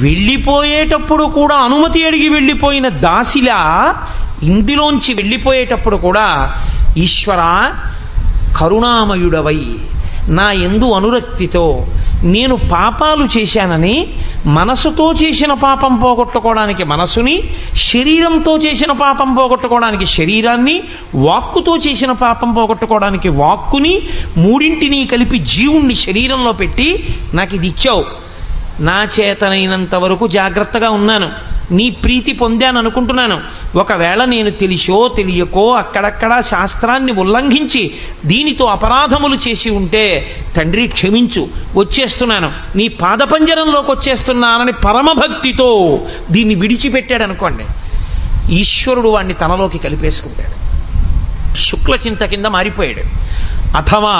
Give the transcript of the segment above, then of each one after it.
వెళ్ళిపోయేటప్పుడు కూడా అనుమతి అడిగి వెళ్ళిపోయిన దాసిలా ఇందులోంచి వెళ్ళిపోయేటప్పుడు కూడా ఈశ్వర కరుణామయుడవై నా యందు అనురక్తితో నేను పాపాలు చేశానని మనసుతో చేసిన పాపం పోగొట్టుకోవడానికి మనసుని, శరీరంతో చేసిన పాపం పోగొట్టుకోవడానికి శరీరాన్ని, వాక్కుతో చేసిన పాపం పోగొట్టుకోవడానికి వాక్కుని, మూడింటిని కలిపి జీవుణ్ణి శరీరంలో పెట్టి నాకు ఇది ఇచ్చావు. నా చేతనైనంత వరకు జాగ్రత్తగా ఉన్నాను, నీ ప్రీతి పొందాను అనుకుంటున్నాను. ఒకవేళ నేను తెలిసో తెలియకో అక్కడక్కడ శాస్త్రాన్ని ఉల్లంఘించి దీనితో అపరాధములు చేసి ఉంటే తండ్రి క్షమించు, వచ్చేస్తున్నాను, నీ పాదపంజరంలోకి వచ్చేస్తున్నానని పరమభక్తితో దీన్ని విడిచిపెట్టాడు అనుకోండి, ఈశ్వరుడు వాణ్ణి తనలోకి కలిపేసుకుంటాడు, శుక్లచింత కింద మారిపోయాడు. అథవా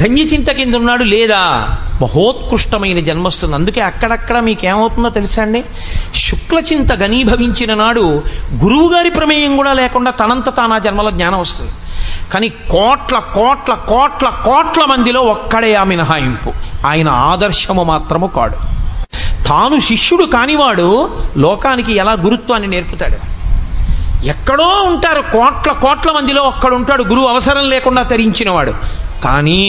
ధన్యచింత కింద ఉన్నాడు, లేదా మహోత్కృష్టమైన జన్మొస్తుంది. అందుకే అక్కడక్కడ మీకేమవుతుందో తెలుసా అండి, శుక్లచింత ఘనీభవించిన నాడు గురువుగారి ప్రమేయం కూడా లేకుండా తనంత తానా జన్మలో జ్ఞానం వస్తుంది. కానీ కోట్ల కోట్ల కోట్ల కోట్ల మందిలో ఒక్కడే ఆ మినహాయింపు, ఆయన ఆదర్శము మాత్రము కాడు. తాను శిష్యుడు కానివాడు లోకానికి ఎలా గురుత్వాన్ని నేర్పుతాడు? ఎక్కడో ఉంటారు కోట్ల కోట్ల మందిలో ఒక్కడుంటాడు గురువు అవసరం లేకుండా తరించినవాడు. కానీ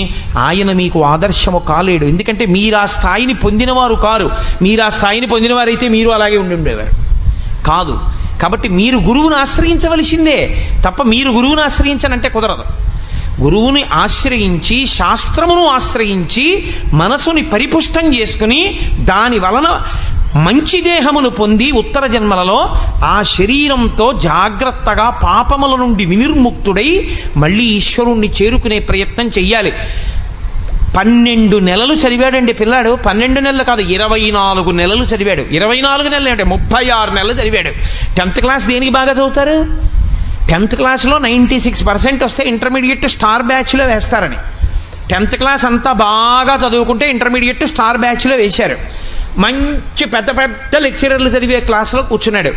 ఆయన మీకు ఆదర్శము కాలేడు. ఎందుకంటే మీరు ఆ స్థాయిని పొందినవారు కారు. మీరు ఆ స్థాయిని పొందినవారైతే మీరు అలాగే ఉండి ఉండేవారు కాదు. కాబట్టి మీరు గురువుని ఆశ్రయించవలసిందే తప్ప మీరు గురువుని ఆశ్రయించనంటే కుదరదు. గురువుని ఆశ్రయించి, శాస్త్రమును ఆశ్రయించి, మనసుని పరిపుష్టం చేసుకుని దాని వలన మంచి దేహమును పొంది ఉత్తర జన్మలలో ఆ శరీరంతో జాగ్రత్తగా పాపముల నుండి వినిర్ముక్తుడై మళ్ళీ ఈశ్వరుణ్ణి చేరుకునే ప్రయత్నం చెయ్యాలి. 12 నెలలు చదివాడండి పిల్లాడు. 12 నెలలు కాదు, 24 నెలలు చదివాడు. 24 నెలలు అంటే 36 నెలలు చదివాడు. 10th క్లాస్ దేనికి బాగా చదువుతారు? 10th క్లాస్లో 96% వస్తే ఇంటర్మీడియట్ స్టార్ బ్యాచ్లో వేస్తారని. 10th క్లాస్ అంతా బాగా చదువుకుంటే ఇంటర్మీడియట్ స్టార్ బ్యాచ్లో వేశారు. మంచి పెద్ద పెద్ద లెక్చరర్లు చదివే క్లాసులో కూర్చున్నాడు.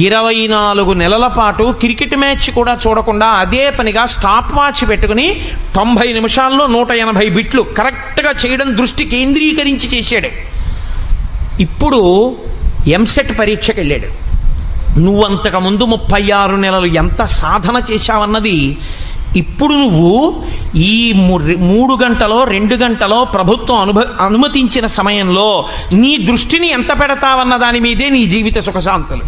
24 నెలల పాటు క్రికెట్ మ్యాచ్ కూడా చూడకుండా అదే పనిగా స్టాప్ వాచ్ పెట్టుకుని 90 నిమిషాల్లో 180 బిట్లు కరెక్ట్గా చేయడం దృష్టి కేంద్రీకరించి చేశాడు. ఇప్పుడు ఎంసెట్ పరీక్షకు వెళ్ళాడు. నువ్వు అంతకుముందు 36 నెలలు ఎంత సాధన చేశావన్నది ఇప్పుడు నువ్వు ఈ 3 గంటలో 2 గంటలో ప్రభుత్వం అనుమతించిన సమయంలో నీ దృష్టిని ఎంత పెడతావన్న దాని మీదే నీ జీవిత సుఖశాంతులు.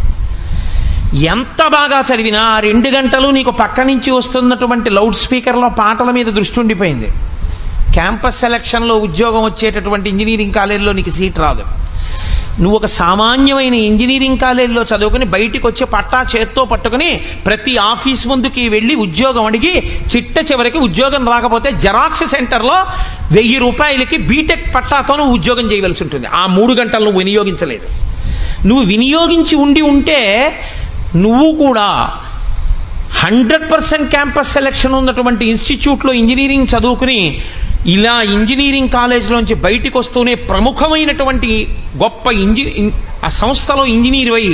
ఎంత బాగా చదివినా 2 గంటలు నీకు పక్క నుంచి వస్తున్నటువంటి లౌడ్ స్పీకర్లో పాటల మీద దృష్టి ఉండిపోయింది. క్యాంపస్ సెలక్షన్లో ఉద్యోగం వచ్చేటటువంటి ఇంజనీరింగ్ కాలేజీలో నీకు సీట్ రాదు. నువ్వు ఒక సామాన్యమైన ఇంజనీరింగ్ కాలేజీలో చదువుకుని బయటికి వచ్చి పట్టా చేత్తో పట్టుకుని ప్రతి ఆఫీస్ ముందుకి వెళ్ళి ఉద్యోగం అడిగి చిట్ట చివరికి ఉద్యోగం రాకపోతే జెరాక్స్ సెంటర్లో 1000 రూపాయలకి బీటెక్ పట్టాతో నువ్వు ఉద్యోగం చేయవలసి ఉంటుంది. ఆ 3 గంటలు నువ్వు వినియోగించలేదు. నువ్వు వినియోగించి ఉంటే నువ్వు కూడా 100% క్యాంపస్ సెలక్షన్ ఉన్నటువంటి ఇన్స్టిట్యూట్లో ఇంజనీరింగ్ చదువుకుని ఇలా ఇంజనీరింగ్ కాలేజీలోంచి బయటికి వస్తూనే ప్రముఖమైనటువంటి గొప్ప ఆ సంస్థలో ఇంజనీర్ అయి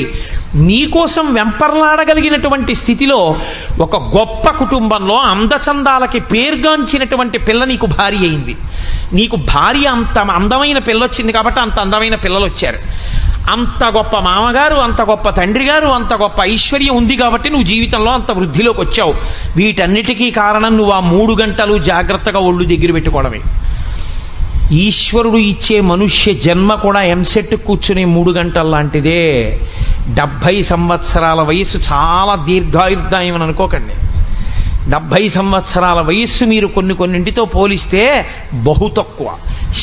నీకోసం వెంపర్లాడగలిగినటువంటి స్థితిలో ఒక గొప్ప కుటుంబంలో అందచందాలకి పేర్గాంచినటువంటి పిల్ల నీకు భార్య అయింది. నీకు భార్య అంత అందమైన పిల్ల వచ్చింది కాబట్టి అంత అందమైన పిల్లలు వచ్చారు. అంత గొప్ప మామగారు, అంత గొప్ప తండ్రి గారు, అంత గొప్ప ఐశ్వర్యం ఉంది కాబట్టి నువ్వు జీవితంలో అంత వృద్ధిలోకి వచ్చావు. వీటన్నిటికీ కారణం నువ్వు ఆ 3 గంటలు జాగ్రత్తగా ఒళ్ళు దగ్గర పెట్టుకోవడమే. ఈశ్వరుడు ఇచ్చే మనుష్య జన్మ కూడా ఎంసెట్ కూర్చునే 3 గంటల లాంటిదే. 70 సంవత్సరాల వయస్సు చాలా దీర్ఘాయుర్దాయం అని అనుకోకండి. 70 సంవత్సరాల వయస్సు మీరు కొన్నింటితో పోలిస్తే బహు తక్కువ.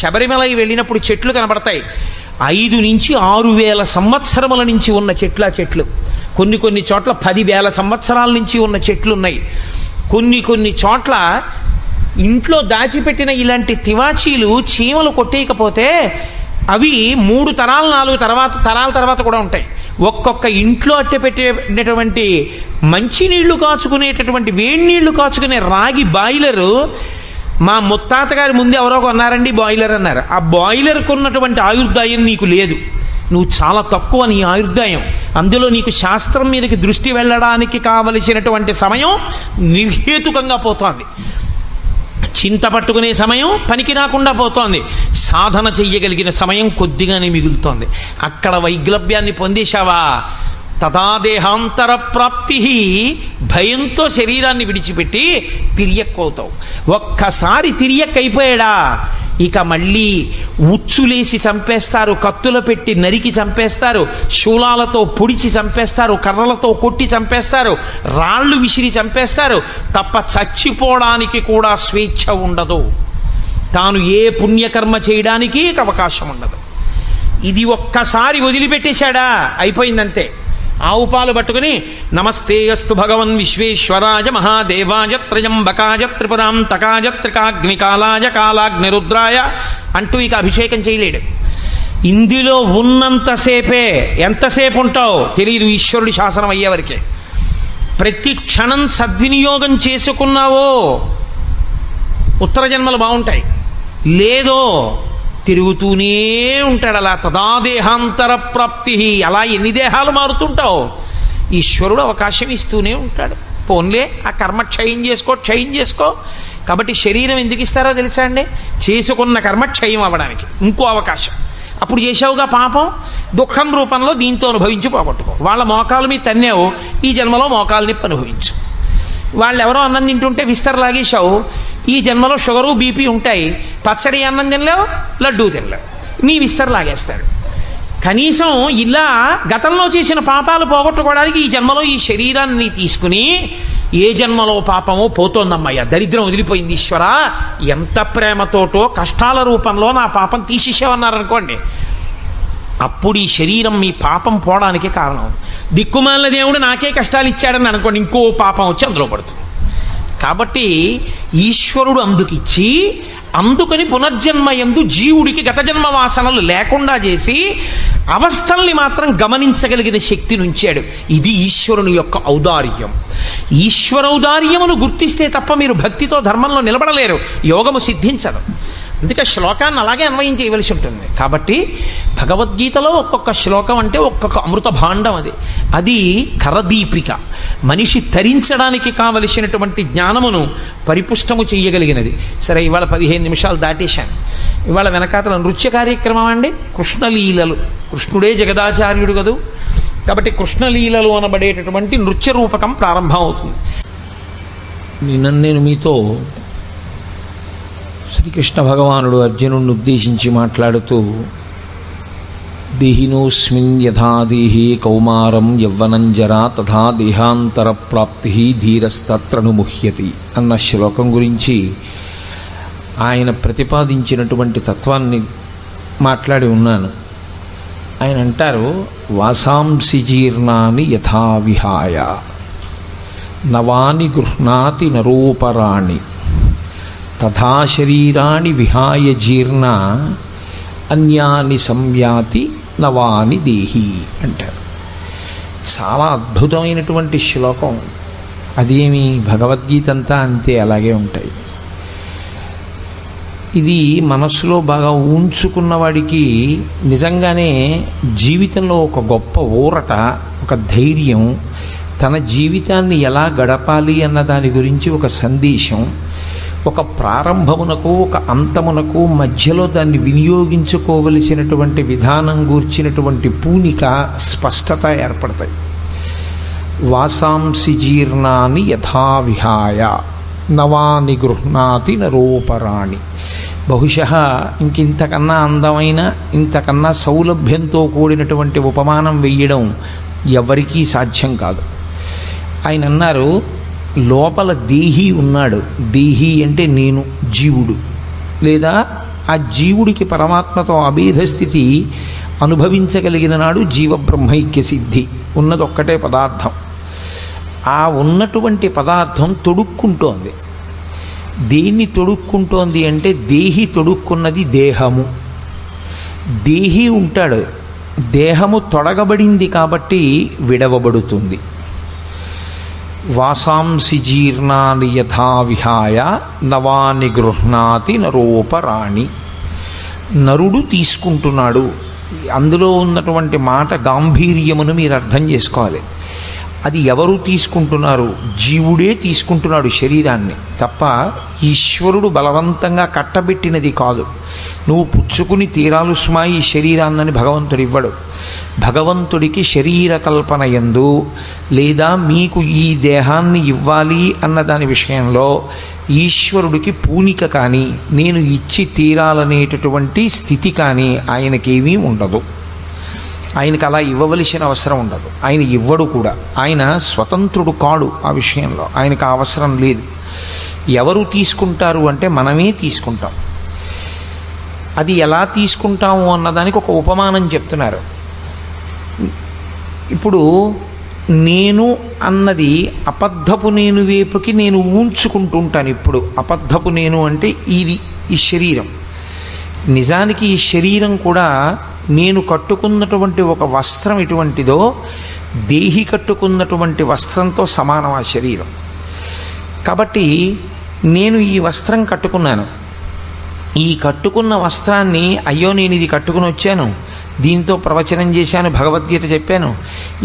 శబరిమలై వెళ్ళినప్పుడు చెట్లు కనబడతాయి. 5 నుంచి 6,000 సంవత్సరముల నుంచి ఉన్న చెట్లు. కొన్ని చోట్ల 10,000 సంవత్సరాల నుంచి ఉన్న చెట్లు ఉన్నాయి. కొన్ని చోట్ల ఇంట్లో దాచిపెట్టిన ఇలాంటి తివాచీలు చీమలు కొట్టేయకపోతే అవి 3 తరాలు 4 తరాల తర్వాత కూడా ఉంటాయి. ఒక్కొక్క ఇంట్లో అట్టెపెట్టేటటువంటి మంచినీళ్లు కాచుకునేటటువంటి వేడి నీళ్లు కాచుకునే రాగి బాయిలరు మా ముత్తాత గారి ముందు ఎవరో కొన్నారండి బాయిలర్ అన్నారు. ఆ బాయిలర్కు ఉన్నటువంటి ఆయుర్దాయం నీకు లేదు. నువ్వు చాలా తక్కువ నీ ఆయుర్దాయం. అందులో నీకు శాస్త్రం మీదకి దృష్టి వెళ్ళడానికి కావలసినటువంటి సమయం నిర్హేతుకంగా పోతోంది. చింత పట్టుకునే సమయం పనికి రాకుండా పోతోంది, సాధన చెయ్యగలిగిన సమయం కొద్దిగానే మిగులుతోంది. అక్కడ వైగ్లభ్యాన్ని పొందేశావా, తదా దేహాంతర ప్రాప్తి, భయంతో శరీరాన్ని విడిచిపెట్టి తిరియక్కవుతావు. ఒక్కసారి తిరియక్కైపోయాడా ఇక మళ్ళీ ఉచ్చులేసి చంపేస్తారు, కత్తుల పెట్టి నరికి చంపేస్తారు, శూలాలతో పొడిచి చంపేస్తారు, కర్రలతో కొట్టి చంపేస్తారు, రాళ్ళు విసిరి చంపేస్తారు. తప్ప చచ్చిపోవడానికి కూడా స్వేచ్ఛ ఉండదు. తాను ఏ పుణ్యకర్మ చేయడానికి అవకాశం ఉండదు. ఇది ఒక్కసారి వదిలిపెట్టేశాడా అయిపోయిందంతే. ఆవు పాలు పట్టుకుని నమస్తే అస్తు భగవన్ విశ్వేశ్వరాయ మహాదేవాయ త్రయంబకాయ త్రిపురాంతకాయ త్రికాగ్నికాలాయ కాలాగ్నిరుద్రాయ అంటూ ఇక అభిషేకం చేయలేడు. ఇందులో ఉన్నంతసేపే, ఎంతసేపు ఉంటావు తెలియదు ఈశ్వరుడి శాసనం అయ్యేవరకే. ప్రతి క్షణం సద్వినియోగం చేసుకున్నావో ఉత్తర జన్మలు బాగుంటాయి, లేదో తిరుగుతూనే ఉంటాడు అలా. తదాదేహాంతర ప్రాప్తి, అలా ఎన్ని దేహాలు మారుతుంటావు ఈశ్వరుడు అవకాశం ఇస్తూనే ఉంటాడు. పోన్లే ఆ కర్మ క్షయం చేసుకో. కాబట్టి శరీరం ఎందుకు ఇస్తారో తెలుసా అండి, చేసుకున్న కర్మ క్షయం అవ్వడానికి ఇంకో అవకాశం. అప్పుడు చేసావుగా పాపం, దుఃఖం రూపంలో దీంతో అనుభవించి పోగొట్టుకో. వాళ్ళ మోకాలు మీద తన్నావు, ఈ జన్మలో మోకాలు నొప్పి అనుభవించు. వాళ్ళు ఎవరో అన్నం తింటుంటే విస్తర లాగేశావు, ఈ జన్మలో షుగరు బీపీ ఉంటాయి, పచ్చడి అన్నం తినలేవు, లడ్డూ తినలేవు, నీ విస్తర లాగేస్తాడు. కనీసం ఇలా గతంలో చేసిన పాపాలు పోగొట్టుకోవడానికి ఈ జన్మలో ఈ శరీరాన్ని తీసుకుని, ఏ జన్మలో పాపమో పోతోందమ్మయ్య, దరిద్రం వదిలిపోయింది ఈశ్వరా, ఎంత ప్రేమతోటో కష్టాల రూపంలో నా పాపం తీసేసావన్నారనుకోండి, అప్పుడు ఈ శరీరం మీ పాపం పోవడానికి కారణం. దిక్కుమాలిన దేవుడు నాకే కష్టాలు ఇచ్చాడని అనుకోండి, ఇంకో పాపం వచ్చి అందులో పడుతుంది. కాబట్టి ఈశ్వరుడు అందుకని పునర్జన్మ యందు జీవుడికి గత జన్మ వాసనలు లేకుండా చేసి అవస్థల్ని మాత్రం గమనించగలిగిన శక్తిని ఉంచాడు. ఇది ఈశ్వరుని యొక్క ఔదార్యం. ఈశ్వరౌదార్యమును గుర్తిస్తే తప్ప మీరు భక్తితో ధర్మంలో నిలబడలేరు, యోగము సిద్ధించదు. అందుకే శ్లోకాన్ని అలాగే అన్వయం చేయవలసి ఉంటుంది. కాబట్టి భగవద్గీతలో ఒక్కొక్క శ్లోకం అంటే ఒక్కొక్క అమృత భాండం. అది కరదీపిక, మనిషి తరించడానికి కావలసినటువంటి జ్ఞానమును పరిపుష్టము చెయ్యగలిగినది. సరే, ఇవాళ 15 నిమిషాలు దాటేశాను. ఇవాళ వెనకాతల నృత్య కార్యక్రమం అండి, కృష్ణలీలలు. కృష్ణుడే జగదాచార్యుడు కదూ, కాబట్టి కృష్ణలీలలు అనబడేటటువంటి నృత్య రూపకం ప్రారంభం అవుతుంది. నేను మీతో శ్రీకృష్ణ భగవానుడు అర్జునుడిని ఉద్దేశించి మాట్లాడుతూ, దేహినోస్మిన్ యథా దేహి కౌమారం యవ్వనం జరా తథా దేహాంతర ప్రాప్తి ధీరస్తత్రను ముహ్యతి అన్న శ్లోకం గురించి ఆయన ప్రతిపాదించినటువంటి తత్వాన్ని మాట్లాడి ఉన్నాను. ఆయన అంటారు, వాసాంసి జీర్ణాని యథా విహాయ నవాని గృహ్ణాతి నరోపరాణి తథా శరీరాణి విహాయ జీర్ణ అన్యాని సంయాతి నవాని దేహి అంటారు. చాలా అద్భుతమైనటువంటి శ్లోకం. అదేమి భగవద్గీత అంతా అంతే, అలాగే ఉంటాయి. ఇది మనస్సులో బాగా ఉంచుకున్న వాడికి నిజంగానే జీవితంలో ఒక గొప్ప ఊరట, ఒక ధైర్యం, తన జీవితాన్ని ఎలా గడపాలి అన్న దాని గురించి ఒక సందేశం, ఒక ప్రారంభమునకు ఒక అంతమునకు మధ్యలో దాన్ని వినియోగించుకోవలసినటువంటి విధానం గూర్చినటువంటి పూనిక, స్పష్టత ఏర్పడతాయి. వాసాంసి జీర్ణాని యథా విహాయ నవాని గృహ్ణాతి నరోపరాణి. బహుశः ఇంకింతకన్నా అందమైన, ఇంతకన్నా సౌలభ్యంతో కూడినటువంటి ఉపమానం వెయ్యడం ఎవరికీ సాధ్యం కాదు. ఆయన అన్నారు, లోపల దేహి ఉన్నాడు. దేహి అంటే నేను, జీవుడు, లేదా ఆ జీవుడికి పరమాత్మతో అభేద స్థితి అనుభవించగలిగిన నాడు జీవబ్రహ్మైక్య సిద్ధి. ఉన్నదొక్కటే పదార్థం. ఆ ఉన్నటువంటి పదార్థం తొడుక్కుంటోంది. దేన్ని తొడుక్కుంటోంది అంటే, దేహి తొడుక్కున్నది దేహము. దేహి ఉంటాడు, దేహము తొడగబడింది కాబట్టి విడవబడుతుంది. వాసాంసి జీర్ణాని యథా విహాయ నవాని గృహ్ణాతి నరోపరాణి. నరుడు తీసుకుంటున్నాడు. అందులో ఉన్నటువంటి మాట గాంభీర్యమును మీరు అర్థం చేసుకోవాలి. అది ఎవరు తీసుకుంటున్నారు? జీవుడే తీసుకుంటున్నాడు శరీరాన్ని తప్ప ఈశ్వరుడు బలవంతంగా కట్టబెట్టినది కాదు. నువ్వు పుచ్చుకుని తీరాలు సుమా ఈ శరీరాన్నని భగవంతుడు ఇవ్వడు. భగవంతుడికి శరీర కల్పన యందు లేదా మీకు ఈ దేహాన్ని ఇవ్వాలి అన్న దాని విషయంలో ఈశ్వరుడికి పూనిక కానీ నేను ఇచ్చి తీరాలనేటటువంటి స్థితి కానీ ఆయనకేమీ ఉండదు. ఆయనకు అలా ఇవ్వవలసిన అవసరం ఉండదు. ఆయన ఇవ్వడు కూడా. ఆయన స్వతంత్రుడు కాడు. ఆ విషయంలో ఆయనకు అవసరం లేదు. ఎవరు తీసుకుంటారు అంటే మనమే తీసుకుంటాం. అది ఎలా తీసుకుంటాము అన్నదానికి ఒక ఉపమానం చెప్తున్నారు. ఇప్పుడు నేను అన్నది అబద్ధపు నేను వైపుకి నేను ఊంచుకుంటూ ఉంటాను. ఇప్పుడు అబద్ధపు నేను అంటే ఇది ఈ శరీరం. నిజానికి ఈ శరీరం కూడా నేను కట్టుకున్నటువంటి ఒక వస్త్రం ఎటువంటిదో దేహి కట్టుకున్నటువంటి వస్త్రంతో సమానం ఆ శరీరం. కాబట్టి నేను ఈ వస్త్రం కట్టుకున్నాను. ఈ కట్టుకున్న వస్త్రాన్ని అయ్యో నేను ఇది కట్టుకుని వచ్చాను, దీంతో ప్రవచనం చేశాను, భగవద్గీత చెప్పాను,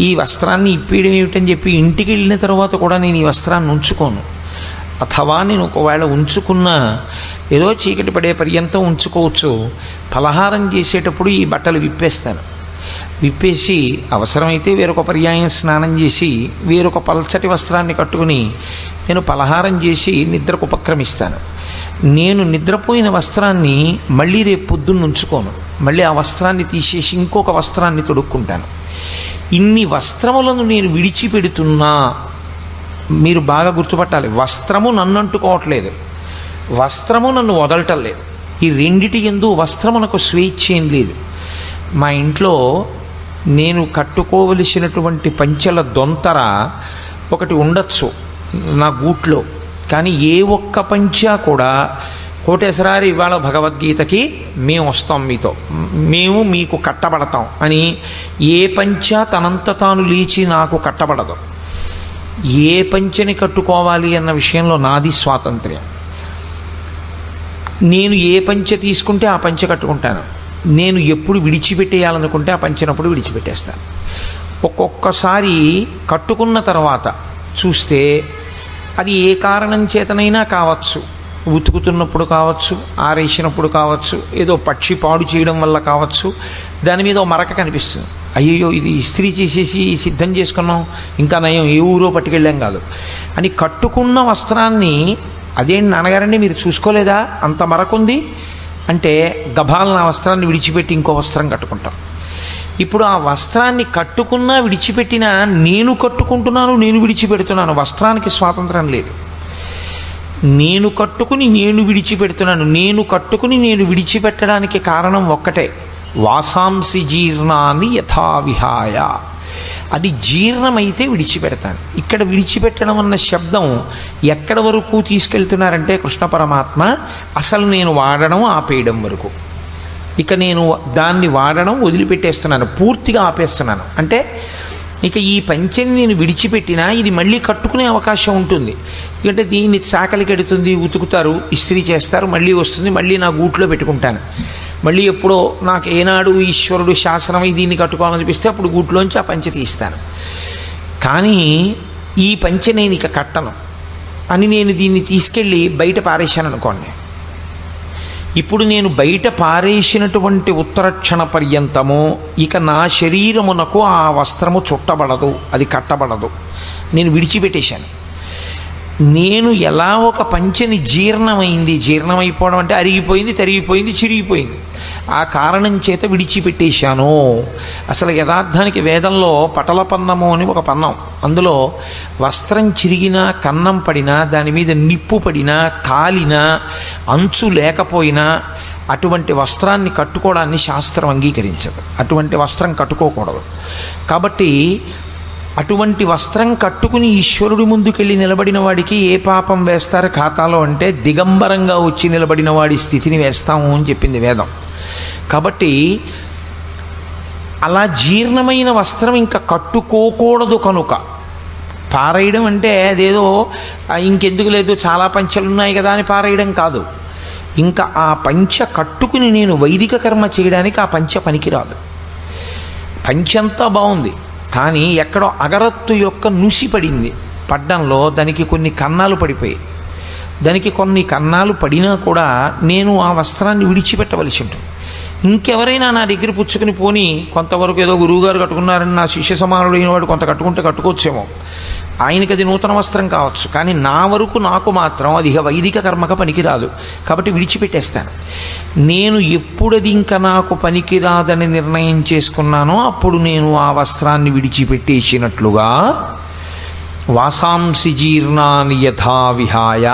ఈ వస్త్రాన్ని ఇప్పేయడం ఏమిటని చెప్పి ఇంటికి వెళ్ళిన తర్వాత కూడా నేను ఈ వస్త్రాన్ని ఉంచుకోను. అథవా నేను ఒకవేళ ఉంచుకున్నా ఏదో చీకటి పడే పర్యంతం ఉంచుకోవచ్చు. ఫలహారం చేసేటప్పుడు ఈ బట్టలు విప్పేస్తాను. విప్పేసి అవసరమైతే వేరొక పర్యాయం స్నానం చేసి వేరొక పల్చటి వస్త్రాన్ని కట్టుకుని నేను ఫలహారం చేసి నిద్రకు ఉపక్రమిస్తాను. నేను నిద్రపోయిన వస్త్రాన్ని మళ్ళీ రేపు పొద్దున్న ఉంచుకోను. మళ్ళీ ఆ వస్త్రాన్ని తీసేసి ఇంకొక వస్త్రాన్ని తొడుక్కుంటాను. ఇన్ని వస్త్రములను నేను విడిచిపెడుతున్నా. మీరు బాగా గుర్తుపట్టాలి, వస్త్రము నన్ను అంటుకోవట్లేదు, వస్త్రము నన్ను వదలటం లేదు. ఈ రెండిటి యందు వస్త్రమునకు స్వేచ్ఛ ఏం లేదు. మా ఇంట్లో నేను కట్టుకోవలసినటువంటి పంచెల దొంతర ఒకటి ఉండొచ్చు నా గూట్లో, కానీ ఏ ఒక్క పంచా కూడా కోటేశ్వరారి ఇవాళ భగవద్గీతకి మేము వస్తాం, మీతో మేము మీకు కట్టబడతాం అని ఏ పంచా తనంత తాను లేచి నాకు కట్టబడదు. ఏ పంచని కట్టుకోవాలి అన్న విషయంలో నాది స్వాతంత్ర్యం. నేను ఏ పంచ తీసుకుంటే ఆ పంచ కట్టుకుంటాను. నేను ఎప్పుడు విడిచిపెట్టేయాలనుకుంటే ఆ పంచినప్పుడు విడిచిపెట్టేస్తాను. ఒక్కొక్కసారి కట్టుకున్న తర్వాత చూస్తే అది ఏ కారణం చేతనైనా కావచ్చు, ఉతుకుతున్నప్పుడు కావచ్చు, ఆరేసినప్పుడు కావచ్చు, ఏదో పక్షి పాడు చేయడం వల్ల కావచ్చు, దాని మీద ఓ మరక కనిపిస్తుంది. అయ్యో ఇది ఇస్త్రీ చేసేసి సిద్ధం చేసుకున్నాం, ఇంకా నయం ఏ ఊరో పట్టుకెళ్ళాం కాదు అని కట్టుకున్న వస్త్రాన్ని అదేంటి నాన్నగారండి మీరు చూసుకోలేదా అంత మరకుంది అంటే గభాలను ఆ వస్త్రాన్ని విడిచిపెట్టి ఇంకో వస్త్రం కట్టుకుంటాం. ఇప్పుడు ఆ వస్త్రాన్ని కట్టుకున్నా విడిచిపెట్టినా నేను కట్టుకుంటున్నాను, నేను విడిచిపెడుతున్నాను. వస్త్రానికి స్వాతంత్రం లేదు. నేను కట్టుకుని నేను విడిచిపెడుతున్నాను. నేను కట్టుకుని నేను విడిచిపెట్టడానికి కారణం ఒక్కటే, వాసాంసి జీర్ణాన్ని యథావిహాయ. అది జీర్ణమైతే విడిచిపెడతాను. ఇక్కడ విడిచిపెట్టడం అన్న శబ్దం ఎక్కడి వరకు తీసుకెళ్తున్నారంటే కృష్ణ పరమాత్మ అసలు నేను వాడడం ఆపేయడం వరకు. ఇక నేను దాన్ని వాడడం వదిలిపెట్టేస్తున్నాను, పూర్తిగా ఆపేస్తున్నాను. అంటే ఇక ఈ పంచెని నేను విడిచిపెట్టినా ఇది మళ్ళీ కట్టుకునే అవకాశం ఉంటుంది. ఎందుకంటే దీన్ని చాకలికి ఎడుతుంది, ఉతుకుతారు, ఇస్త్రీ చేస్తారు, మళ్ళీ వస్తుంది, మళ్ళీ నా గూట్లో పెట్టుకుంటాను. మళ్ళీ ఎప్పుడో నాకు ఏనాడు ఈశ్వరుడు శాసనమై దీన్ని కట్టుకోవాలనిపిస్తే అప్పుడు గూట్లోంచి ఆ పంచె తీస్తాను. కానీ ఈ పంచె నేను ఇక కట్టను అని నేను దీన్ని తీసుకెళ్ళి బయట పారేశాను అనుకోండి. ఇప్పుడు నేను బయట పారేసినటువంటి ఉత్తరక్షణ పర్యంతము ఇక నా శరీరమునకు ఆ వస్త్రము చుట్టబడదు, అది కట్టబడదు, నేను విడిచిపెట్టేశాను. నేను ఎలా ఒక పంచెని జీర్ణమైంది, జీర్ణమైపోవడం అంటే అరిగిపోయింది, తరిగిపోయింది, చిరిగిపోయింది, ఆ కారణం చేత విడిచిపెట్టేశాను. అసలు యథార్థానికి వేదంలో పటల పన్నము అని ఒక పన్నం, అందులో వస్త్రం చిరిగినా, కన్నం పడినా, దాని మీద నిప్పు పడినా, కాలినా, అంచు లేకపోయినా అటువంటి వస్త్రాన్ని కట్టుకోవడాన్ని శాస్త్రం అంగీకరించదు. అటువంటి వస్త్రం కట్టుకోకూడదు. కాబట్టి అటువంటి వస్త్రం కట్టుకుని ఈశ్వరుడి ముందుకెళ్ళి నిలబడిన వాడికి ఏ పాపం వేస్తారు ఖాతాలో అంటే దిగంబరంగా వచ్చి నిలబడిన వాడి స్థితిని వేస్తాము అని చెప్పింది వేదం. కాబట్టి అలా జీర్ణమైన వస్త్రం ఇంకా కట్టుకోకూడదు. కనుక పారేయడం అంటే అదేదో ఇంకెందుకు లేదు చాలా పంచెలు ఉన్నాయి కదా అని పారేయడం కాదు. ఇంకా ఆ పంచ కట్టుకుని నేను వైదిక కర్మ చేయడానికి ఆ పంచ పనికిరాదు. పంచంతా బాగుంది, కానీ ఎక్కడో అగరత్తు యొక్క నుసి పడింది. పడ్డంలో దానికి కొన్ని కన్నాలు పడిపోయాయి. దానికి కొన్ని కన్నాలు పడినా కూడా నేను ఆ వస్త్రాన్ని విడిచిపెట్టవలసి ఉంటుంది. ఇంకెవరైనా నా దగ్గర పుచ్చుకుని పోని కొంతవరకు ఏదో గురువుగారు కట్టుకున్నారని నా శిష్య సమానుడైన వాడు కొంత కట్టుకుంటే కట్టుకోవచ్చేమో, ఆయనకి అది నూతన వస్త్రం కావచ్చు. కానీ నా వరకు నాకు మాత్రం అది వైదిక కర్మక పనికిరాదు, కాబట్టి విడిచిపెట్టేస్తాను. నేను ఎప్పుడది ఇంకా నాకు పనికిరాదని నిర్ణయం చేసుకున్నానో అప్పుడు నేను ఆ వస్త్రాన్ని విడిచిపెట్టేసినట్లుగా వాసాంసి జీర్ణాని యథా విహాయ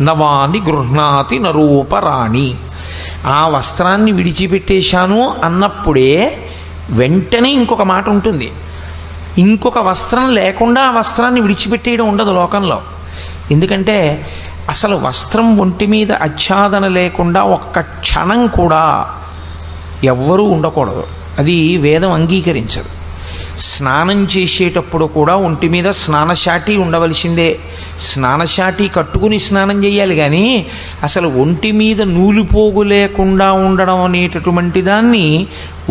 నవాని గృహ్ణాతి నరూపరాణి. ఆ వస్త్రాన్ని విడిచిపెట్టేశాను అన్నప్పుడే వెంటనే ఇంకొక మాట ఉంటుంది. ఇంకొక వస్త్రం లేకుండా ఆ వస్త్రాన్ని విడిచిపెట్టేయడం ఉండదు లోకంలో. ఎందుకంటే అసలు వస్త్రం ఒంటి మీద ఆచ్ఛాదన లేకుండా ఒక్క క్షణం కూడా ఎవ్వరూ ఉండకూడదు. అది వేదం అంగీకరించదు. స్నానం చేసేటప్పుడు కూడా ఒంటి మీద స్నానశాటి ఉండవలసిందే. స్నానశాటి కట్టుకుని స్నానం చేయాలి. కానీ అసలు ఒంటి మీద నూలుపోగు లేకుండా ఉండడం అనేటటువంటి దాన్ని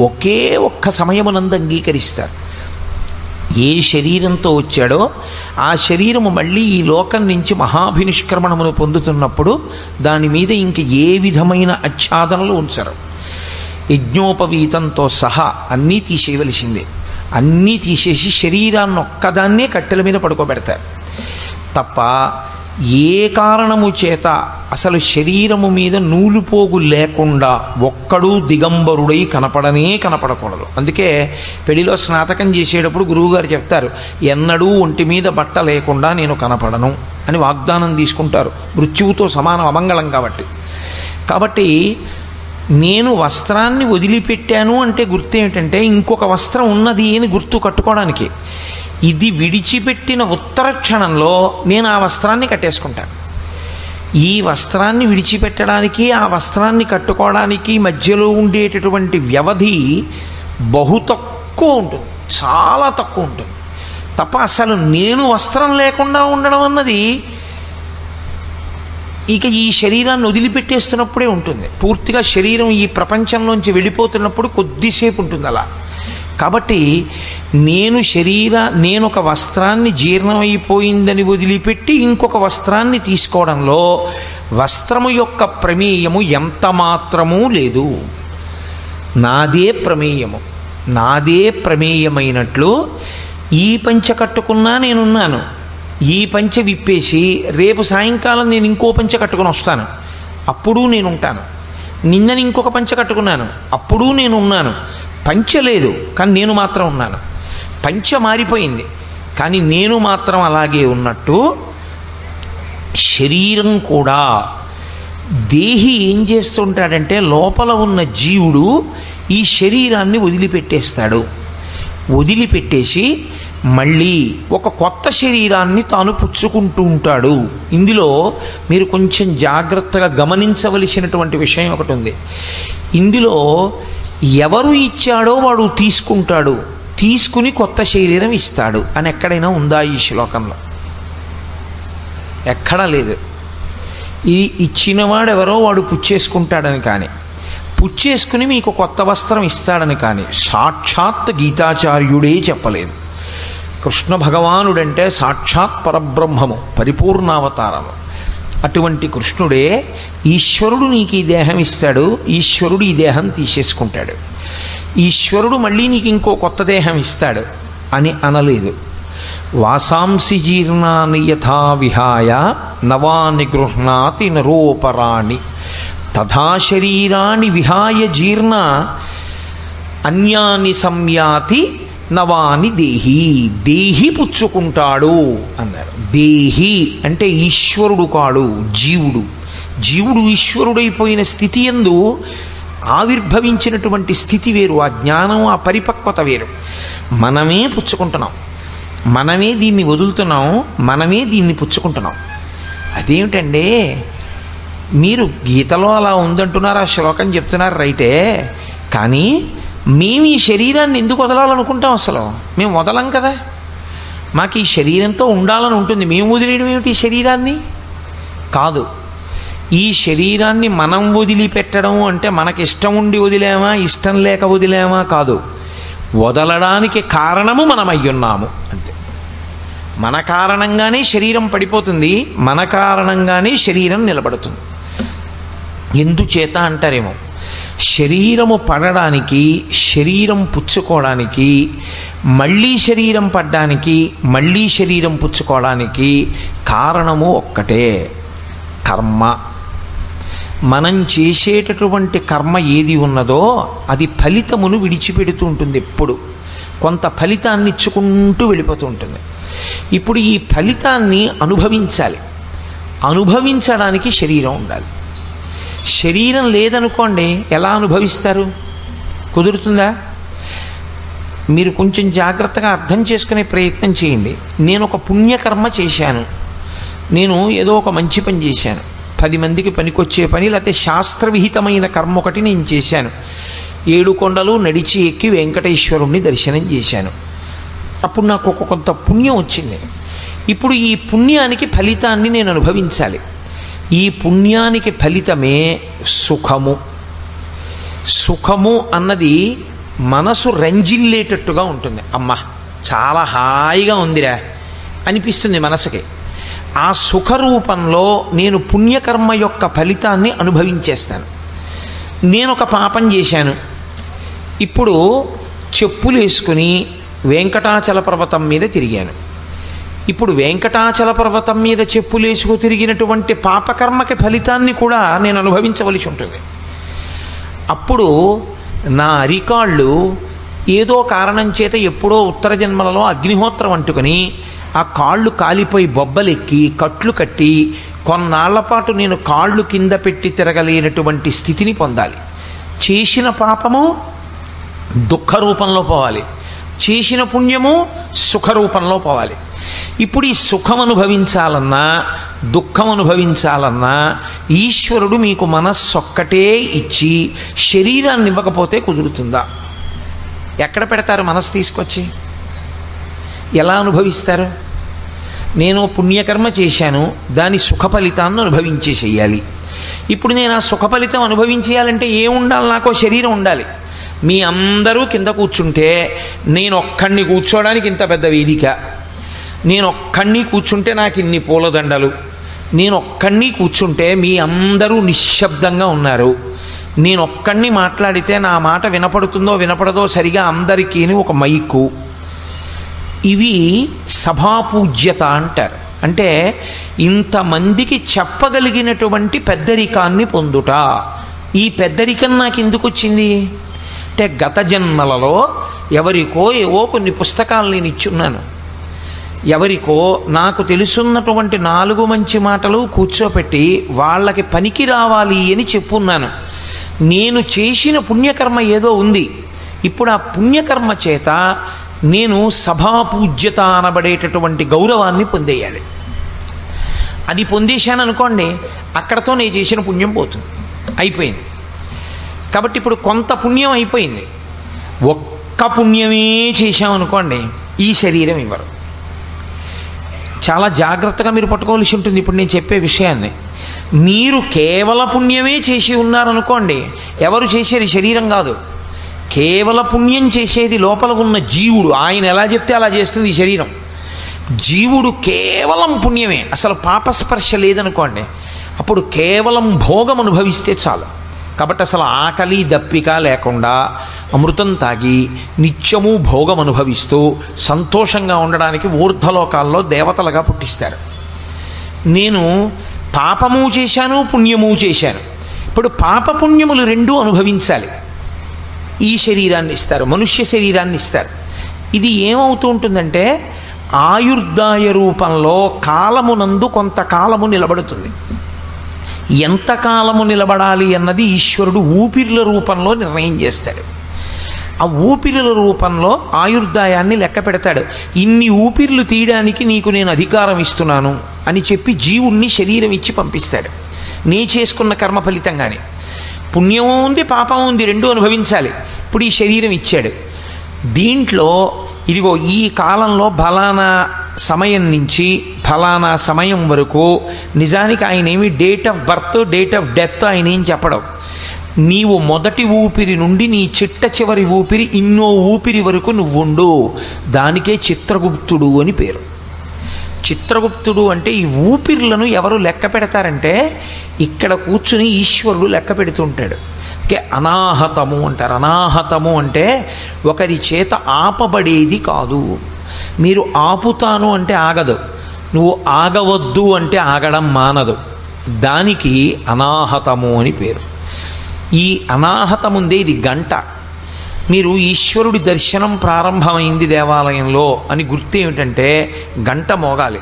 ఒకే ఒక్క సమయమునందు అంగీకరిస్తారు. ఏ శరీరంతో వచ్చాడో ఆ శరీరము మళ్ళీ ఈ లోకం నుంచి మహాభినిష్క్రమణమును పొందుతున్నప్పుడు దాని మీద ఇంక ఏ విధమైన ఆచ్ఛాదనలు ఉంచరు. యజ్ఞోపవీతంతో సహా అన్నీ తీసేయవలసిందే. అన్నీ తీసేసి శరీరాన్ని ఒక్కదాన్నే కట్టెల మీద పడుకోబెడతారు తప్ప ఏ కారణము చేత అసలు శరీరము మీద నూలుపోగు లేకుండా ఒక్కడూ దిగంబరుడై కనపడకూడదు. అందుకే పెళ్లిలో స్నాతకం చేసేటప్పుడు గురువుగారు చెప్తారు, ఎన్నడూ ఒంటి మీద బట్ట లేకుండా నేను కనపడను అని వాగ్దానం తీసుకుంటారు. మృత్యువుతో సమానం, అమంగళం కాబట్టి నేను వస్త్రాన్ని వదిలిపెట్టాను అంటే గుర్తు ఏమిటంటే ఇంకొక వస్త్రం ఉన్నది అని గుర్తు కట్టుకోవడానికి. ఇది విడిచిపెట్టిన ఉత్తర క్షణంలో నేను ఆ వస్త్రాన్ని కట్టేసుకుంటాను. ఈ వస్త్రాన్ని విడిచిపెట్టడానికి ఆ వస్త్రాన్ని కట్టుకోవడానికి మధ్యలో ఉండేటటువంటి వ్యవధి బహు తక్కువ ఉంటుంది, చాలా తక్కువ ఉంటుంది తప్ప అసలు నేను వస్త్రం లేకుండా ఉండడం అన్నది ఇక ఈ శరీరాన్ని వదిలిపెట్టేస్తున్నప్పుడే ఉంటుంది. పూర్తిగా శరీరం ఈ ప్రపంచంలోంచి వెళ్ళిపోతున్నప్పుడు కొద్దిసేపు ఉంటుంది అలా. కాబట్టి నేను ఒక వస్త్రాన్ని జీర్ణమైపోయిందని వదిలిపెట్టి ఇంకొక వస్త్రాన్ని తీసుకోవడంలో వస్త్రము యొక్క ప్రమేయము ఎంత మాత్రమూ లేదు. నాదే ప్రమేయమైనట్లు ఈ పంచ కట్టుకున్నా నేనున్నాను. ఈ పంచ విప్పేసి రేపు సాయంకాలం నేను ఇంకో పంచ కట్టుకుని వస్తాను, అప్పుడు నేను ఉంటాను. నిన్నని ఇంకొక పంచ కట్టుకున్నాను, అప్పుడు నేను ఉన్నాను. పంచ లేదు కానీ నేను మాత్రం ఉన్నాను. పంచ మారిపోయింది కానీ నేను మాత్రం అలాగే ఉన్నట్టు శరీరం కూడా. దేహి ఏం చేస్తుంటాడంటే లోపల ఉన్న జీవుడు ఈ శరీరాన్ని వదిలిపెట్టేస్తాడు. వదిలిపెట్టేసి మళ్ళీ ఒక కొత్త శరీరాన్ని తాను పుచ్చుకుంటూ ఉంటాడు. ఇందులో మీరు కొంచెం జాగ్రత్తగా గమనించవలసినటువంటి విషయం ఒకటి ఉంది. ఇందులో ఎవరు ఇచ్చాడో వాడు తీసుకుంటాడు, తీసుకుని కొత్త శరీరం ఇస్తాడు అని ఎక్కడైనా ఉందా ఈ శ్లోకంలో? ఎక్కడా లేదు. ఈ ఇచ్చినవాడెవరో వాడు పుచ్చేసుకుంటాడని కానీ, పుచ్చేసుకుని మీకు కొత్త వస్త్రం ఇస్తాడని కానీ సాక్షాత్ గీతాచార్యుడే చెప్పలేదు. కృష్ణ భగవానుడంటే సాక్షాత్ పరబ్రహ్మము, పరిపూర్ణావతారము. అటువంటి కృష్ణుడే ఈశ్వరుడు నీకు ఈ దేహం ఇస్తాడు, ఈశ్వరుడు ఈ దేహం తీసేసుకుంటాడు, ఈశ్వరుడు మళ్ళీ నీకు ఇంకో కొత్త దేహం ఇస్తాడు అని అనలేదు. వాసాంసి జీర్ణాని యథా విహాయ నవాని గృహ్ణాతి నరోపరాణి తథా శరీరాన్ని విహాయ జీర్ణ అన్యాని సంయాతి నవాని దేహి పుచ్చుకుంటాడు అన్నారు. దేహి అంటే ఈశ్వరుడు కాడు, జీవుడు ఈశ్వరుడైపోయిన స్థితి యందు ఆవిర్భవించినటువంటి స్థితి వేరు. ఆ జ్ఞానం, ఆ పరిపక్వత వేరు. మనమే పుచ్చుకుంటున్నాం, మనమే దీన్ని వదులుతున్నాం, మనమే దీన్ని పుచ్చుకుంటున్నాం. అదేమిటండి మీరు గీతలో అలా ఉందంటున్నారు, ఆ శ్లోకం చెప్తున్నారు రైటే, కానీ మేము ఈ శరీరాన్ని ఎందుకు వదలాలనుకుంటాం? అసలు మేము వదలం కదా, మాకు ఈ శరీరంతో ఉండాలని ఉంటుంది. మేము వదిలేయడం ఏమిటి ఈ శరీరాన్ని? కాదు, ఈ శరీరాన్ని మనం వదిలిపెట్టడం అంటే మనకి ఇష్టం ఉండి వదిలేమా, ఇష్టం లేక వదిలేమా కాదు. వదలడానికి కారణము మనమయ్యున్నాము అంతే. మన కారణంగానే శరీరం పడిపోతుంది, మన కారణంగానే శరీరం నిలబడుతుంది. ఎందుచేత అంటారేమో, శరీరము పడడానికి, శరీరం పుచ్చుకోవడానికి, మళ్ళీ శరీరం పడ్డానికి, మళ్ళీ శరీరం పుచ్చుకోవడానికి కారణము ఒక్కటే, కర్మ. మనం చేసేటటువంటి కర్మ ఏది ఉన్నదో అది ఫలితమును విడిచిపెడుతూ ఉంటుంది. ఎప్పుడు కొంత ఫలితాన్ని ఇచ్చుకుంటూ వెళ్ళిపోతూ ఉంటుంది. ఇప్పుడు ఈ ఫలితాన్ని అనుభవించాలి. అనుభవించడానికి శరీరం ఉండాలి. శరీరం లేదనుకోండి, ఎలా అనుభవిస్తారు? కుదురుతుందా? మీరు కొంచెం జాగ్రత్తగా అర్థం చేసుకునే ప్రయత్నం చేయండి. నేను ఒక పుణ్యకర్మ చేశాను, నేను ఏదో ఒక మంచి పని చేశాను, 10 మందికి పనికొచ్చే పని, లేకపోతే శాస్త్రవిహితమైన కర్మ ఒకటి నేను చేశాను. 7 కొండలు నడిచి ఎక్కి వెంకటేశ్వరుణ్ణి దర్శనం చేశాను. అప్పుడు నాకు కొంత పుణ్యం వచ్చింది. ఇప్పుడు ఈ పుణ్యానికి ఫలితాన్ని నేను అనుభవించాలి. ఈ పుణ్యానికి ఫలితమే సుఖము. సుఖము అన్నది మనసు రంజిల్లేటట్టుగా ఉంటుంది. అమ్మా చాలా హాయిగా ఉందిరా అనిపిస్తుంది మనసుకి. ఆ సుఖ రూపంలో నేను పుణ్యకర్మ యొక్క ఫలితాన్ని అనుభవించేస్తాను. నేను ఒక పాపం చేశాను, ఇప్పుడు చెప్పులు వేసుకుని వెంకటాచల పర్వతం మీద తిరిగాను. ఇప్పుడు వెంకటాచల పర్వతం మీద చెప్పులేసుకు తిరిగినటువంటి పాపకర్మకి ఫలితాన్ని కూడా నేను అనుభవించవలసి ఉంటుంది. అప్పుడు నా అరికాళ్ళు ఏదో కారణం చేత ఎప్పుడో ఉత్తర జన్మలలో అగ్నిహోత్రం అంటుకొని ఆ కాళ్ళు కాలిపోయి బొబ్బలెక్కి కట్లు కట్టి కొన్నాళ్ల పాటు నేను కాళ్ళు కింద పెట్టి తిరగలేనటువంటి స్థితిని పొందాలి. చేసిన పాపము దుఃఖ రూపంలో పోవాలి, చేసిన పుణ్యము సుఖ రూపంలో పోవాలి. ఇప్పుడు ఈ సుఖం అనుభవించాలన్నా దుఃఖం అనుభవించాలన్నా ఈశ్వరుడు మీకు మనస్సొక్కటే ఇచ్చి శరీరాన్ని ఇవ్వకపోతే కుదురుతుందా? ఎక్కడ పెడతారు మనస్సు తీసుకొచ్చి? ఎలా అనుభవిస్తారు? నేను పుణ్యకర్మ చేశాను, దాని సుఖ ఫలితాన్ని అనుభవించేసేయాలి. ఇప్పుడు నేను ఆ సుఖ ఫలితం అనుభవించేయాలంటే ఏముండాలి? నాకో శరీరం ఉండాలి. మీ అందరూ కింద కూర్చుంటే నేను ఒక్కడిని కూర్చోవడానికి ఇంత పెద్ద వేదిక, నేను ఒక్కడిని కూర్చుంటే నాకు ఇన్ని పూలదండలు, నేను ఒక్కడిని కూర్చుంటే మీ అందరూ నిశ్శబ్దంగా ఉన్నారు, నేను ఒక్కడిని మాట్లాడితే నా మాట వినపడుతుందో వినపడదో సరిగా అందరికీ ఒక మైకు. ఇవి సభాపూజ్యత అంటారు. అంటే ఇంతమందికి చెప్పగలిగినటువంటి పెద్దరికాన్ని పొందుట. ఈ పెద్దరికం నాకు ఎందుకు వచ్చింది అంటే, గత జన్మలలో ఎవరికో ఏవో కొన్ని పుస్తకాలు నేను ఇచ్చున్నాను, ఎవరికో నాకు తెలుసున్నటువంటి 4 మంచి మాటలు కూర్చోపెట్టి వాళ్ళకి పనికి రావాలి అని చెప్పున్నాను. నేను చేసిన పుణ్యకర్మ ఏదో ఉంది. ఇప్పుడు ఆ పుణ్యకర్మ చేత నేను సభాపూజ్యత అనబడేటటువంటి గౌరవాన్ని పొందేయాలి. అది పొందేశాను అనుకోండి, అక్కడతో నేను చేసిన పుణ్యం పోతుంది, అయిపోయింది. కాబట్టి ఇప్పుడు కొంత పుణ్యం అయిపోయింది. ఒక్క పుణ్యమే చేశామనుకోండి, ఈ శరీరం ఇవ్వరు. చాలా జాగ్రత్తగా మీరు పట్టుకోవాల్సి ఉంటుంది ఇప్పుడు నేను చెప్పే విషయాన్ని. మీరు కేవల పుణ్యమే చేసి ఉన్నారనుకోండి, ఎవరు చేసేది శరీరం కాదు, కేవల పుణ్యం చేసేది లోపల ఉన్న జీవుడు. ఆయన ఎలా చెప్తే అలా చేస్తుంది ఈ శరీరం. జీవుడు కేవలం పుణ్యమే, అసలు పాపస్పర్శ లేదనుకోండి, అప్పుడు కేవలం భోగం అనుభవిస్తే చాలు. కాబట్టి అసలు ఆకలి దప్పిక లేకుండా అమృతం తాగి నిత్యము భోగం అనుభవిస్తూ సంతోషంగా ఉండడానికి ఊర్ధ్వలోకాల్లో దేవతలుగా పుట్టిస్తారు. నేను పాపము చేశాను, పుణ్యము చేశాను. ఇప్పుడు పాపపుణ్యములు రెండూ అనుభవించాలి. ఈ శరీరాన్ని ఇస్తారు, మనుష్య శరీరాన్ని ఇస్తారు. ఇది ఏమవుతూ ఉంటుందంటే ఆయుర్దాయ రూపంలో కాలమునందు కొంతకాలము నిలబడుతుంది. ఎంతకాలము నిలబడాలి అన్నది ఈశ్వరుడు ఊపిరిల రూపంలో నిర్ణయం చేస్తాడు. ఆ ఊపిరిల రూపంలో ఆయుర్దాయాన్ని లెక్క పెడతాడు. ఇన్ని ఊపిర్లు తీయడానికి నీకు నేను అధికారం ఇస్తున్నాను అని చెప్పి జీవుణ్ణి శరీరం ఇచ్చి పంపిస్తాడు. నీ చేసుకున్న కర్మ ఫలితంగానే పుణ్యము ఉంది, పాపం ఉంది, రెండూ అనుభవించాలి. ఇప్పుడు ఈ శరీరం ఇచ్చాడు. దీంట్లో ఇదిగో ఈ కాలంలో ఫలానా సమయం నుంచి ఫలానా సమయం వరకు, నిజానికి ఆయన ఏమి date of birth date of death ఆయన ఏం చెప్పడం, నీవు మొదటి ఊపిరి నుండి నీ చిట్ట చివరి ఊపిరి ఇన్నో ఊపిరి వరకు నువ్వుండు. దానికే చిత్రగుప్తుడు అని పేరు. చిత్రగుప్తుడు అంటే ఈ ఊపిర్లను ఎవరు లెక్క పెడతారంటే ఇక్కడ కూర్చుని ఈశ్వరుడు లెక్క పెడుతుంటాడు. అనాహతము అంటారు. అనాహతము అంటే ఒకరి చేత ఆపబడేది కాదు. మీరు ఆపుతాను అంటే ఆగదు, నువ్వు ఆగవద్దు అంటే ఆగడం మానదు. దానికి అనాహతము అని పేరు. ఈ అనాహతముందే ఇది గంట. మీరు ఈశ్వరుడి దర్శనం ప్రారంభమైంది దేవాలయంలో అని గుర్తు ఏమిటంటే గంట మోగాలి.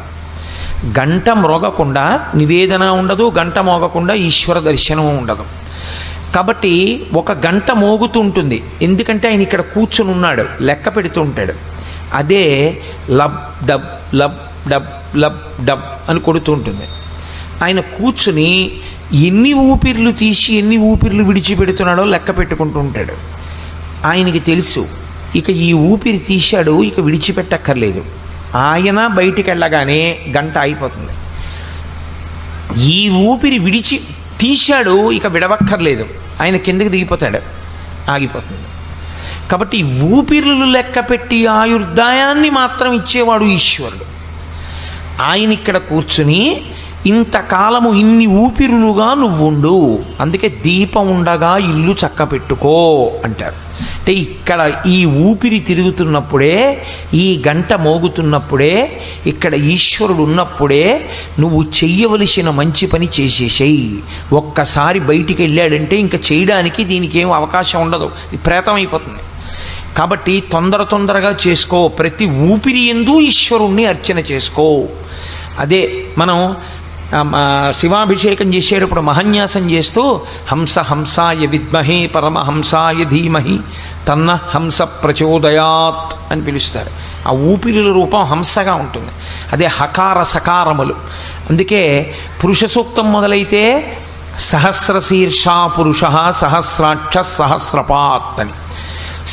గంట మ్రోగకుండా నివేదన ఉండదు, గంట మోగకుండా ఈశ్వర దర్శనం ఉండదు. కాబట్టి ఒక గంట మోగుతూ ఉంటుంది. ఎందుకంటే ఆయన ఇక్కడ కూర్చుని ఉన్నాడు, లెక్క పెడుతూ ఉంటాడు. అదే lub dub lub dub lub dub అని కొడుతూ ఉంటుంది. ఆయన కూర్చుని ఎన్ని ఊపిర్లు తీసి ఎన్ని ఊపిర్లు విడిచిపెడుతున్నాడో లెక్క పెట్టుకుంటూ ఉంటాడు. ఆయనకి తెలుసు ఇక ఈ ఊపిరి తీశాడు, ఇక విడిచిపెట్టక్కర్లేదు. ఆయన బయటికి వెళ్ళగానే గంట అయిపోతుంది. ఈ ఊపిరి తీశాడు, ఇక విడవక్కర్లేదు, ఆయన కిందకి దిగిపోతాడు, ఆగిపోతుంది. కాబట్టి ఊపిరులు లెక్క పెట్టి ఆయుర్దాయాన్ని మాత్రం ఇచ్చేవాడు ఈశ్వరుడు. ఆయన ఇక్కడ కూర్చుని ఇంతకాలము ఇన్ని ఊపిరులుగా నువ్వుండు, అందుకే దీపం ఉండగా ఇల్లు చక్క పెట్టుకో అంటారు. అంటే ఇక్కడ ఈ ఊపిరి తిరుగుతున్నప్పుడే, ఈ గంట మోగుతున్నప్పుడే, ఇక్కడ ఈశ్వరుడు ఉన్నప్పుడే నువ్వు చెయ్యవలసిన మంచి పని చేసేసేయి. ఒక్కసారి బయటికి వెళ్ళాడంటే ఇంకా చేయడానికి దీనికి ఏం అవకాశం ఉండదు, ప్రేతం అయిపోతుంది. కాబట్టి తొందరగా చేసుకో. ప్రతి ఊపిరి యందు ఈశ్వరుణ్ణి అర్చన చేసుకో. అదే మనం శివాభిషేకం చేసేటప్పుడు మహన్యాసం చేస్తూ హంస హంసాయ విద్మహే పరమహంసాయ ధీమహి తన్న హంస ప్రచోదయాత్ అని పిలుస్తారు. ఆ ఊపిరిల రూపం హంసగా ఉంటుంది. అదే హకార సకారములు. అందుకే పురుష సూక్తం మొదలైతే సహస్రశీర్షా పురుష సహస్రాక్ష సహస్రపాత్ అని,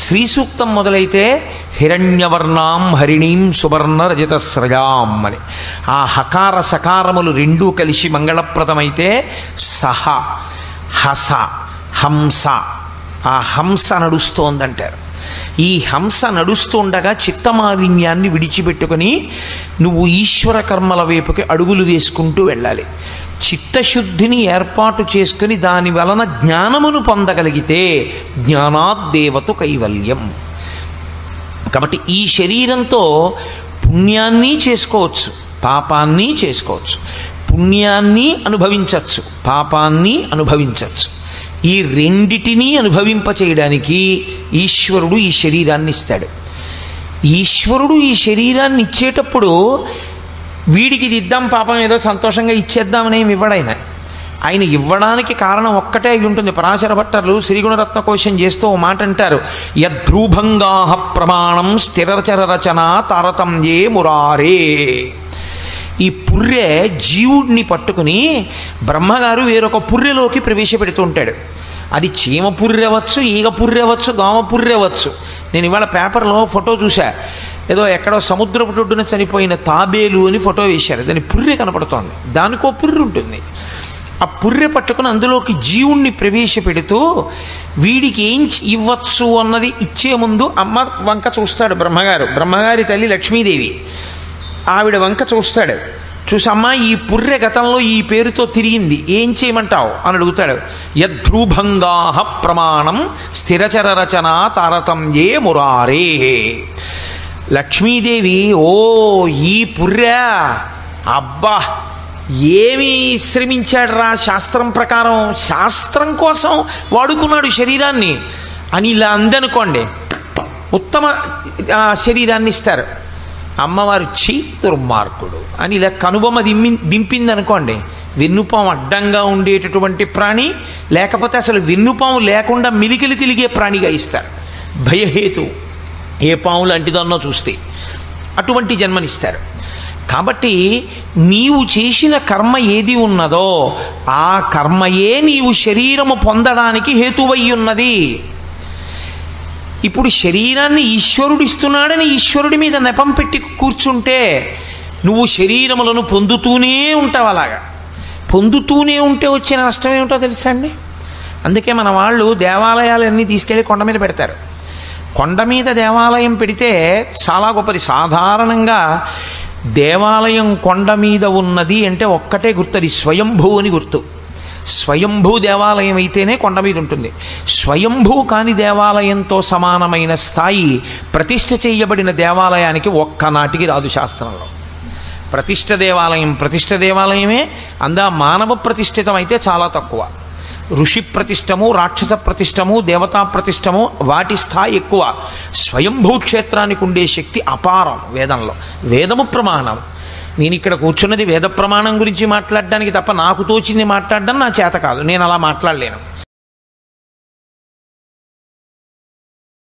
శ్రీ సూక్తం మొదలైతే హిరణ్యవర్ణాం హరిణీం సువర్ణ రజతస్రజాం అని. ఆ హకార సకారములు రెండూ కలిసి మంగళప్రదమైతే సహ హస హంస, ఆ హంస నడుస్తోందంటారు. ఈ హంస నడుస్తుండగా చిత్తమాలిన్యాన్ని విడిచిపెట్టుకొని నువ్వు ఈశ్వర కర్మల వైపుకి అడుగులు వేసుకుంటూ వెళ్ళాలి. చిత్తశుద్ధిని ఏర్పాటు చేసుకుని దాని వలన జ్ఞానమును పొందగలిగితే జ్ఞానాద్దేవతు కైవల్యం. కాబట్టి ఈ శరీరంతో పుణ్యాన్ని చేసుకోవచ్చు, పాపాన్ని చేసుకోవచ్చు. పుణ్యాన్ని అనుభవించవచ్చు, పాపాన్ని అనుభవించవచ్చు. ఈ రెండిటినీ అనుభవింపచేయడానికి ఈశ్వరుడు ఈ శరీరాన్ని ఇస్తాడు. ఈశ్వరుడు ఈ శరీరాన్ని ఇచ్చేటప్పుడు వీడికి ఇది ఇద్దాం, పాపం ఏదో సంతోషంగా ఇచ్చేద్దామని ఏమి ఇవ్వడాయన. ఆయన ఇవ్వడానికి కారణం ఒక్కటే అయి ఉంటుంది. పరాశర భట్టర్లు శ్రీగుణరత్న కోశం చేస్తూ ఓ మాట అంటారు, యద్రూభంగాహ ప్రమాణం స్థిరచర రచన తారతమ్యే మురారే. ఈ పుర్రె జీవుడిని పట్టుకుని బ్రహ్మగారు వేరొక పుర్రెలోకి ప్రవేశపెడుతూ ఉంటాడు. అది చీమ పుర్రెవచ్చు, ఈగ పుర్రెవచ్చు, దోమ పుర్రెవచ్చు. నేను ఇవాళ పేపర్లో ఫోటో చూసా, ఏదో ఎక్కడో సముద్రపు ఒడ్డున చనిపోయిన తాబేలు అని ఫోటో వేశారు. దాని పుర్రె కనపడుతోంది, దానికో పుర్రె ఉంటుంది. ఆ పుర్రె పట్టుకుని అందులోకి జీవుణ్ణి ప్రవేశపెడుతూ వీడికి ఏం ఇవ్వచ్చు అన్నది ఇచ్చే ముందు అమ్మ వంక చూస్తాడు బ్రహ్మగారు. బ్రహ్మగారి తల్లి లక్ష్మీదేవి ఆవిడ వంక చూస్తాడు. చూసి అమ్మ ఈ పుర్రె గతంలో ఈ పేరుతో తిరిగింది, ఏం చేయమంటావు అని అడుగుతాడు. యద్రూభంగాహ ప్రమాణం స్థిరచర రచన తారతమ్యే మురారే. లక్ష్మీదేవి ఓ ఈ పుర్రె, అబ్బా ఏమి శ్రమించాడు రా శాస్త్రం ప్రకారం, శాస్త్రం కోసం వాడుకున్నాడు శరీరాన్ని అని ఇలా అందనుకోండి, ఉత్తమ శరీరాన్ని ఇస్తారు. అమ్మవారు ఛీ దుర్మార్గుడు అని ఇలా కనుబొమ్మ దింపింది అనుకోండి, వెన్నుపాము అడ్డంగా ఉండేటటువంటి ప్రాణి, లేకపోతే అసలు వెన్నుపాము లేకుండా మిలికిలి తిరిగే ప్రాణిగా ఇస్తారు. భయహేతు ఏ పాము లాంటిదన్నో చూస్తే అటువంటి జన్మనిస్తారు. కాబట్టి నీవు చేసిన కర్మ ఏది ఉన్నదో ఆ కర్మయే నీవు శరీరము పొందడానికి హేతువై ఉన్నది. ఇప్పుడు శరీరాన్ని ఈశ్వరుడు ఇస్తున్నాడని ఈశ్వరుడి మీద నెపం పెట్టి కూర్చుంటే నువ్వు శరీరములను పొందుతూనే ఉంటావు. అలాగా పొందుతూనే ఉంటే వచ్చే నష్టం ఏమిటో తెలుసా అండి? అందుకే మన వాళ్ళు దేవాలయాలన్నీ తీసుకెళ్ళి కొండ మీద పెడతారు. కొండ మీద దేవాలయం పెడితే చాలా గొప్పది. సాధారణంగా దేవాలయం కొండ మీద ఉన్నది అంటే ఒక్కటే గుర్తు, అది స్వయంభూ అని గుర్తు. స్వయంభూ దేవాలయం అయితేనే కొండ మీద ఉంటుంది. స్వయంభూ కాని దేవాలయంతో సమానమైన స్థాయి ప్రతిష్ఠ చేయబడిన దేవాలయానికి ఒక్కనాటికి రాదు శాస్త్రంలో. ప్రతిష్ఠ దేవాలయమే. అందా మానవ ప్రతిష్ఠితం అయితే చాలా తక్కువ. ఋషి ప్రతిష్టము, రాక్షస ప్రతిష్టము, దేవతా ప్రతిష్టము వాటి స్థాయి ఎక్కువ. స్వయంభూ క్షేత్రానికి ఉండే శక్తి అపారం. వేదంలో వేదము ప్రమాణం. నేను ఇక్కడ కూర్చున్నది వేద ప్రమాణం గురించి మాట్లాడడానికి తప్ప నాకు తోచింది మాట్లాడడం నా చేత కాదు, నేను అలా మాట్లాడలేను.